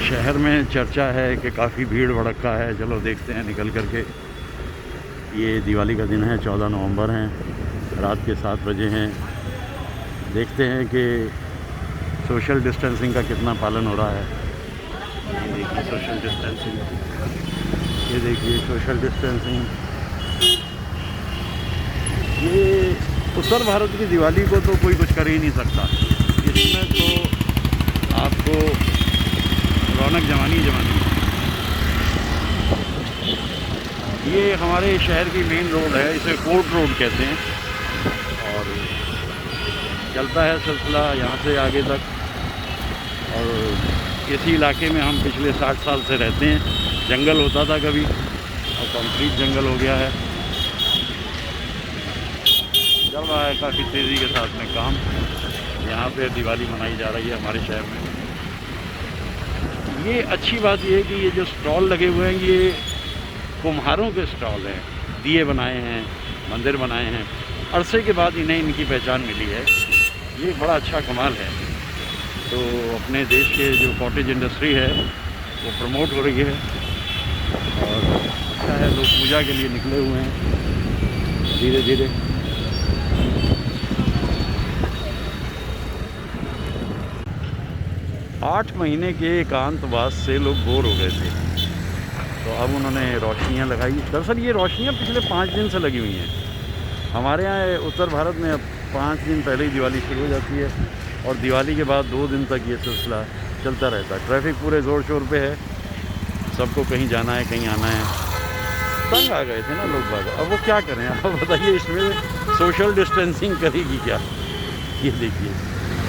शहर में चर्चा है कि काफ़ी भीड़ भड़क्का है। चलो देखते हैं निकल करके। ये दिवाली का दिन है, 14 नवंबर है, रात के 7 बजे हैं। देखते हैं कि सोशल डिस्टेंसिंग का कितना पालन हो रहा है। ये देखिए सोशल डिस्टेंसिंग, ये देखिए सोशल डिस्टेंसिंग। ये उत्तर भारत की दिवाली को तो कोई कुछ कर ही नहीं सकता। इसमें तो आपको रौनक जमानी जमानी। ये हमारे शहर की मेन रोड है, इसे कोर्ट रोड कहते हैं, और चलता है सिलसिला यहाँ से आगे तक। और इसी इलाके में हम पिछले 60 साल से रहते हैं। जंगल होता था कभी, और कंक्रीट जंगल हो गया है। चल रहा है काफ़ी तेज़ी के साथ में काम। यहाँ पे दिवाली मनाई जा रही है हमारे शहर में। ये अच्छी बात ये है कि ये जो स्टॉल लगे हुए हैं ये कुम्हारों के स्टॉल हैं। दिए बनाए हैं, मंदिर बनाए हैं, अरसे के बाद इन्हें इनकी पहचान मिली है। ये बड़ा अच्छा कमाल है। तो अपने देश के जो कॉटेज इंडस्ट्री है वो प्रमोट हो रही है, और अच्छा है। लोग पूजा के लिए निकले हुए हैं धीरे धीरे। आठ महीने के एकांतवास से लोग बोर हो गए थे, तो अब उन्होंने रोशनियाँ लगाई। दरअसल ये रोशनियाँ पिछले 5 दिन से लगी हुई हैं। हमारे यहाँ उत्तर भारत में अब 5 दिन पहले ही दिवाली शुरू हो जाती है, और दिवाली के बाद 2 दिन तक ये सिलसिला चलता रहता है। ट्रैफिक पूरे ज़ोर शोर पे है, सबको कहीं जाना है, कहीं आना है। तंग आ गए थे ना लोग बाग। अब वो क्या करें, अब बताइए, इसमें सोशल डिस्टेंसिंग करेगी क्या? ये देखिए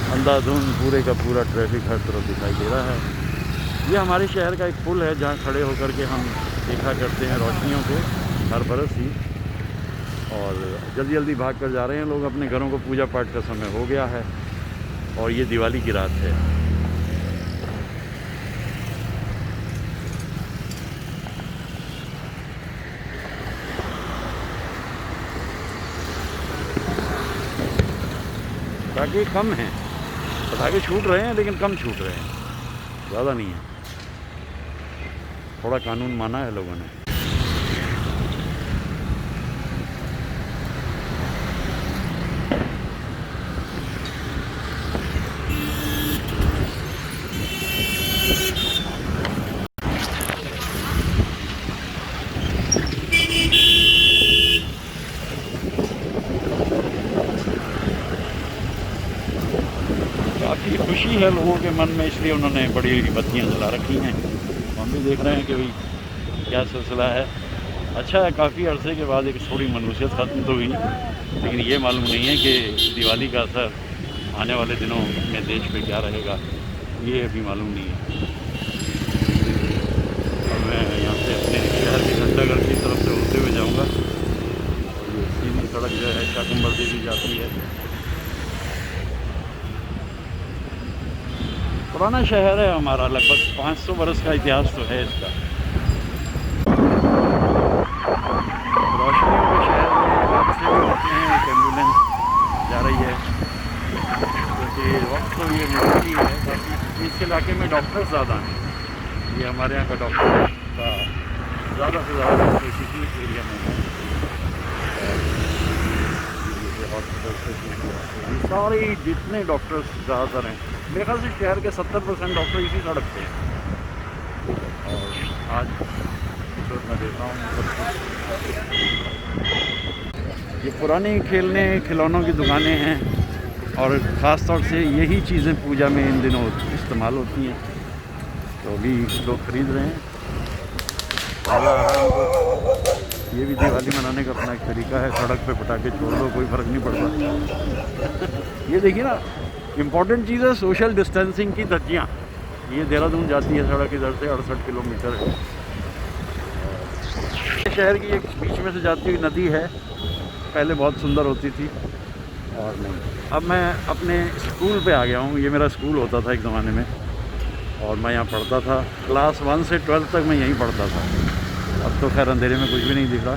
अंधाधुंध पूरे का पूरा ट्रैफिक हर तरफ दिखाई दे रहा है। ये हमारे शहर का एक पुल है जहाँ खड़े होकर के हम देखा करते हैं रोशनियों को हर बरस ही। और जल्दी जल्दी भाग कर जा रहे हैं लोग अपने घरों को। पूजा पाठ का समय हो गया है, और ये दिवाली की रात है। पटाखे कम हैं, पटाखे छूट रहे हैं लेकिन कम छूट रहे हैं, ज़्यादा नहीं है। थोड़ा कानून माना है लोगों ने। काफ़ी खुशी है लोगों के मन में, इसलिए उन्होंने बड़ी बत्तियां जला रखी हैं। हम भी देख रहे हैं कि भाई क्या सिलसिला है। अच्छा है, काफ़ी अरसे के बाद एक थोड़ी मनुष्यत ख़त्म तो हुई, लेकिन ये मालूम नहीं है कि दिवाली का असर आने वाले दिनों में देश पे क्या रहेगा, ये अभी मालूम नहीं है। और मैं यहाँ से अपने शहर के घंटाघर की तरफ से होते हुए जाऊँगा। और ये सीधी सड़क जो है शाकुंभर देवी जाती है। पुराना शहर है हमारा, लगभग 500 बरस का इतिहास तो है इसका। रोशनियों के शहर में हादसे भी होते हैं। एक एम्बुलेंस जा रही है, क्योंकि वक्त तो ये मुश्किल है काफ़ी। इस इलाके में डॉक्टर ज़्यादा हैं। ये हमारे यहाँ का डॉक्टर का ज़्यादा से ज़्यादा डॉक्टर इसी एरिया में है। हॉस्पिटल सारे जितने डॉक्टर्स ज़्यादातर हैं, मेरे ख्याल से शहर के 70% डॉक्टर इसी सड़क पे हैं। और आज तो मैं देख रहा हूँ ये पुरानी खेलने खिलौनों की दुकानें हैं, और ख़ास तौर से यही चीज़ें पूजा में इन दिनों इस्तेमाल होती हैं, तो अभी लोग ख़रीद रहे हैं। ये भी दिवाली मनाने का अपना एक तरीका है। सड़क पे पटाखे छोड़ दो, कोई फ़र्क नहीं पड़ता। ये देखिए ना, इम्पॉर्टेंट चीज़ है सोशल डिस्टेंसिंग की धज्जियाँ। ये देहरादून जाती है सड़क इधर से 68 किलोमीटर है। शहर की एक बीच में से जाती हुई नदी है, पहले बहुत सुंदर होती थी, और नहीं। अब मैं अपने स्कूल पे आ गया हूँ। ये मेरा स्कूल होता था एक ज़माने में, और मैं यहाँ पढ़ता था। क्लास 1 से 12 तक मैं यहीं पढ़ता था। अब तो खैर अंधेरे में कुछ भी नहीं दिख रहा,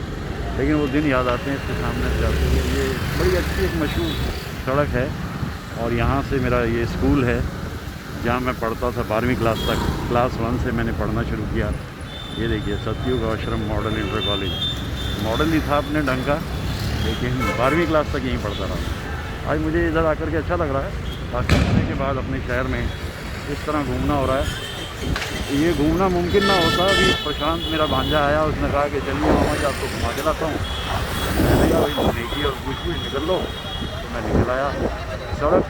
लेकिन वो दिन याद आते हैं इसके सामने से जाते हुए। ये बड़ी अच्छी एक मशहूर सड़क है, और यहाँ से मेरा ये स्कूल है, जहाँ मैं पढ़ता था 12वीं क्लास तक। क्लास 1 से मैंने पढ़ना शुरू किया। ये देखिए सतयुग आश्रम मॉडर्न इंटर कॉलेज, मॉडल ही था अपने ढंग का, लेकिन 12वीं क्लास तक यहीं पढ़ता रहा। आज मुझे इधर आकर के अच्छा लग रहा है। काफ़ी समय के बाद अपने शहर में इस तरह घूमना हो रहा है। ये घूमना मुमकिन ना होता। अभी प्रशांत मेरा भांजा आया, उसने कहा कि चलिए मामा जी आपको घुमा के लाता हूँ। मैंने कहा भाई देखिए और कुछ भी निकल लो, तो मैं निकल आया। सड़क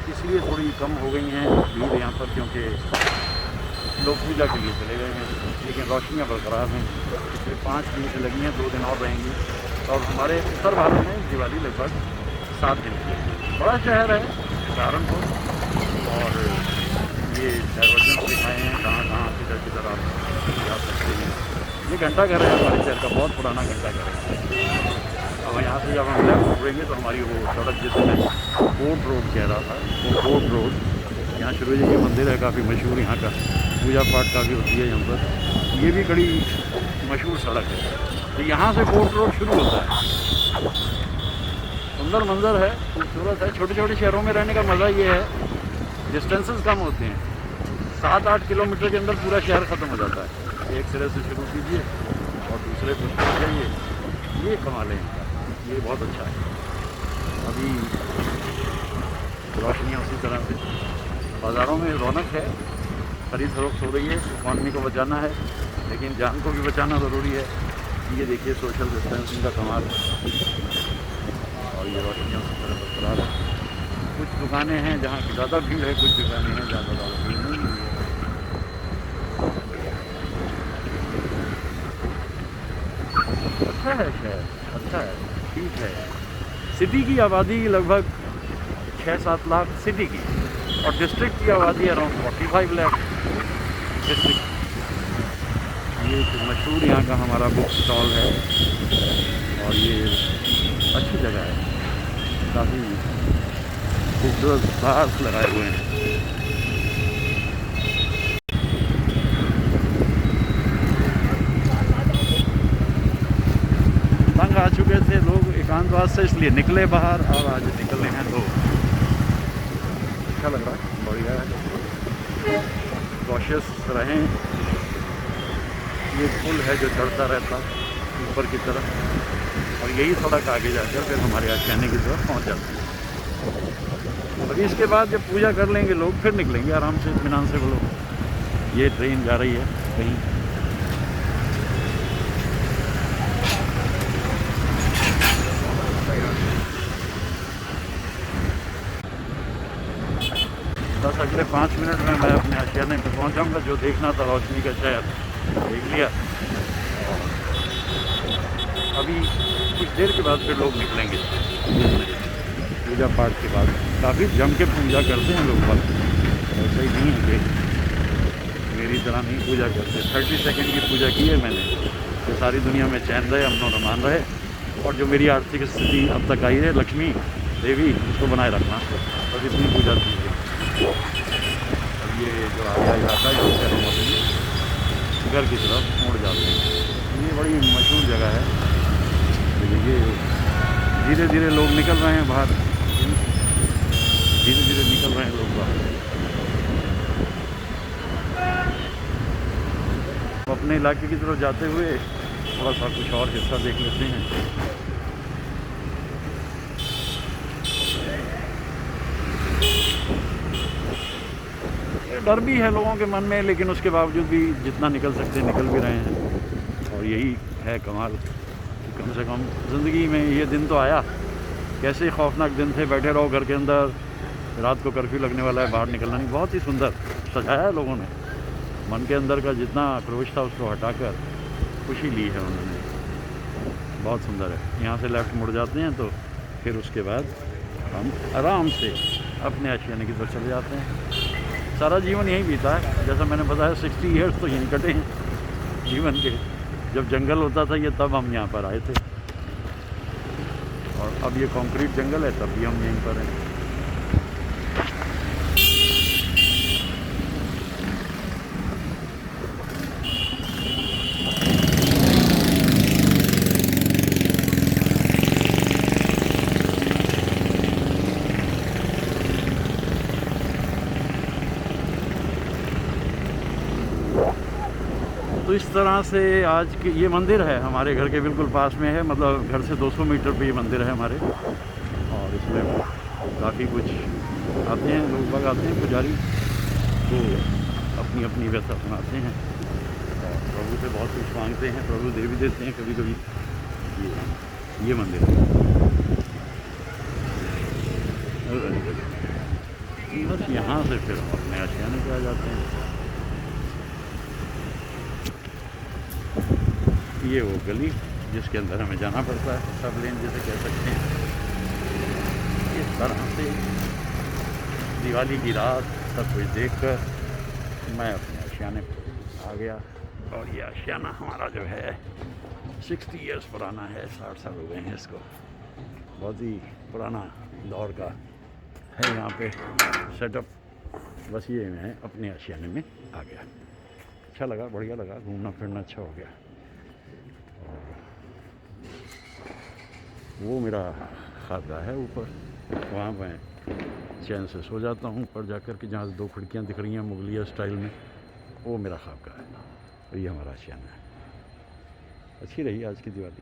इसलिए थोड़ी कम हो गई हैं भीड़ यहाँ पर, क्योंकि लोग पूजा के लिए चले गए हैं, लेकिन रोशनियाँ बरकरार हैं। पिछले 5 दिन से लगी हैं, 2 दिन और रहेंगी। और हमारे उत्तर भारत में दिवाली लगभग 7 दिन की है। बड़ा शहर है सहारनपुर, और ये डाइवर्जन दिखाए हैं कहाँ कहाँ किधर आप जा सकते हैं। ये घंटाघर है हमारे शहर का, बहुत पुराना घंटाघर है। अब यहाँ से जब हम लेफ्ट मुड़ेंगे तो हमारी वो सड़क जिसे मैं कोर्ट रोड कह रहा था, वो कोर्ट रोड, यहाँ शुरू जी के मंदिर है, काफ़ी मशहूर, यहाँ का पूजा पाठ काफ़ी होती है यहाँ पर। ये भी बड़ी मशहूर सड़क है। तो यहाँ से कोर्ट रोड शुरू होता है। सुंदर मंजर है, खूबसूरत है। छोटे छोटे शहरों में रहने का मज़ा ये है, डिस्टेंसेस कम होते हैं। 7-8 किलोमीटर के अंदर पूरा शहर ख़त्म हो जाता है। एक सिरे से शुरू कीजिए और दूसरे को पहुँच जाइए। ये कमाल है इनका, ये बहुत अच्छा है। अभी रोशनियाँ उसी तरह से, बाज़ारों में रौनक है, खरीद फरोख्त हो रही है। इकॉनमी को बचाना है, लेकिन जान को भी बचाना ज़रूरी है। ये देखिए सोशल डिस्टेंसिंग का कमाल, और ये रोशनियाँ उसी तरह बरकरार है। कुछ दुकानें हैं जहाँ की ज़्यादा भीड़ है, कुछ दुकानें हैं जहाँ ज़्यादा भीड़ नहीं है। अच्छा है शहर, अच्छा है, ठीक है। सिटी की आबादी लगभग 6-7 लाख सिटी की, और डिस्ट्रिक्ट की आबादी अराउंड 45 लाख डिस्ट्रिक्ट। ये मशहूर यहाँ का हमारा बुक स्टॉल है, और ये अच्छी जगह है, काफ़ी खूबसूरत फ्लावर्स लगाए हुए हैं। तंग आ चुके थे लोग एकांतवास से, इसलिए निकले बाहर, और आज निकल रहे हैं तो अच्छा लग रहा है, बढ़िया है। कॉशियस रहें। ये पुल है जो चढ़ता रहता ऊपर की तरफ, और यही सड़क आगे जाकर फिर हमारे आशियाने की तरफ पहुंच जाती है। और इसके बाद जब पूजा कर लेंगे लोग, फिर निकलेंगे आराम से, इत्मीनान से वो लोग। ये ट्रेन जा रही है कहीं। बस अगले 5 मिनट में मैं अपने आशियाने पे पहुंच जाऊंगा। जो देखना था रोशनी का शहर देख लिया। अभी कुछ देर के बाद फिर लोग निकलेंगे पूजा पाठ के बाद। काफ़ी जम के पूजा करते हैं लोग, बस ऐसा ही नहीं है कि मेरी तरह नहीं पूजा करते। 30 सेकंड की पूजा की है मैंने, तो सारी दुनिया में चैन रहे, अमन और अमान रहे, और जो मेरी आर्थिक स्थिति अब तक आई है, लक्ष्मी देवी, उसको बनाए रखना, बस इतनी पूजा कीजिए। अब ये जो आया इलाका है, इससे हम अपनी घर की तरफ मुड़ जाते हैं। ये बड़ी मशहूर जगह है। ये धीरे धीरे लोग निकल रहे हैं बाहर, धीरे धीरे निकल रहे हैं लोग बाहर। अपने इलाके की तरफ जाते हुए थोड़ा सा कुछ और हिस्सा देख लेते हैं। डर भी है लोगों के मन में, लेकिन उसके बावजूद भी जितना निकल सकते निकल भी रहे हैं। और यही है कमाल कि कम से कम ज़िंदगी में ये दिन तो आया। कैसे खौफनाक दिन थे, बैठे रहो घर के अंदर, रात को कर्फ्यू लगने वाला है, बाहर निकलना नहीं। बहुत ही सुंदर सजाया है लोगों ने, मन के अंदर का जितना आक्रोश था उसको हटाकर खुशी ली है उन्होंने। बहुत सुंदर है। यहाँ से लेफ़्ट मुड़ जाते हैं तो फिर उसके बाद हम आराम से अपने आशियाने की तरफ चले जाते हैं। सारा जीवन यहीं बीता है, जैसा मैंने बताया 60 ईयर्स तो यहीं कटे हैं जीवन के। जब जंगल होता था ये, तब हम यहाँ पर आए थे, और अब ये कंक्रीट जंगल है, तब भी हम यहीं पर हैं। तो इस तरह से आज के ये मंदिर है हमारे घर के बिल्कुल पास में है, मतलब घर से 200 मीटर पे ये मंदिर है हमारे। और इसमें काफ़ी कुछ आते हैं, लोग बाग आते हैं, पुजारी तो अपनी अपनी व्यथा सुनाते हैं और प्रभु से बहुत कुछ मांगते हैं, प्रभु दे भी देते हैं कभी कभी। ये मंदिर है। बस यहाँ से फिर हम अपने आशियाने पे आ जाते हैं। ये वो गली जिसके अंदर हमें जाना पड़ता है, सब लेन जैसे कह सकते हैं। इस तरह से दिवाली की रात सब कुछ देखकर मैं अपने आशियाने पे आ गया। और ये आशियाना हमारा जो है 60 इयर्स पुराना है, 60 साल हो गए हैं इसको। बहुत ही पुराना दौर का है यहाँ पे सेटअप। बस ये मैं अपने आशियाने में आ गया। अच्छा लगा, बढ़िया लगा, घूमना फिरना अच्छा हो गया। और वो मेरा खारगाह है ऊपर, वहाँ मैं चैन से सो जाता हूँ ऊपर जाकर के, जहाँ से 2 खिड़कियाँ दिख रही हैं मुगलिया स्टाइल में, वो मेरा खारगाह है। और ये हमारा आशियाना है। अच्छी रही आज की दिवाली।